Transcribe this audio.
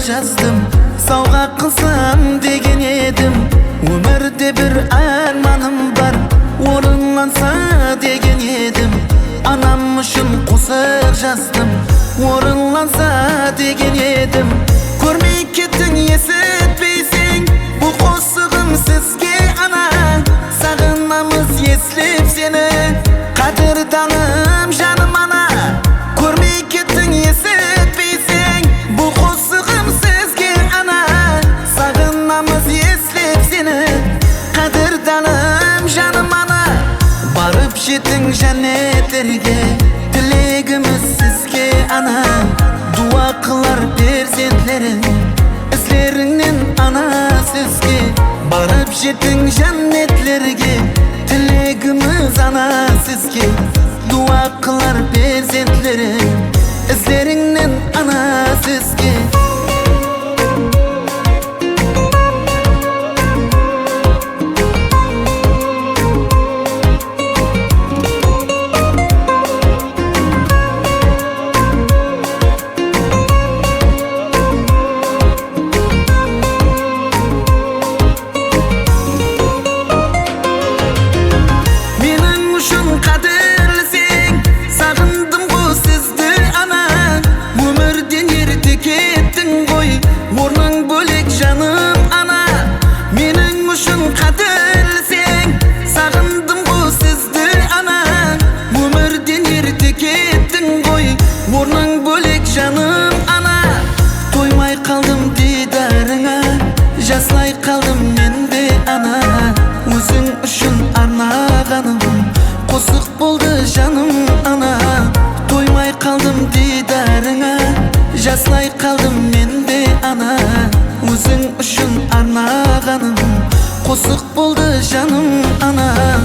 жаздым, сауға қылсам деген едім. Өмірде бір арманым бар, орынланса деген едім. Анам үшін қосық жаздым, орынланса деген едім. Көрмей кеттің, есітпейсің, бұл қосығым сізге ана. Сағынамыз еслеп сені, қадірданым жаным ана. Көрмей кеттің, есітпейсің, бұл қосығым сізге ана. Сағынамыз еслеп сені, қадірданым жаным ана. Барып жеттің жәннеттерге, тілегіміз сізге ана. Дуа қылар перзентлерің, ізлеріңнен ана сізге. Барып жеттің жәннетлерге, тілегіміз ана сізге. Дуа қылар перзентлерің, ізлеріңнен ана сізге. Жаслай қалдым мен де ана, өзің үшін арнағаным қосық болды жаным ана. Тоймай қалдым дидарыңа, жаслай қалдым мен де ана, өзің үшін арнағаным қосық болды жаным ана.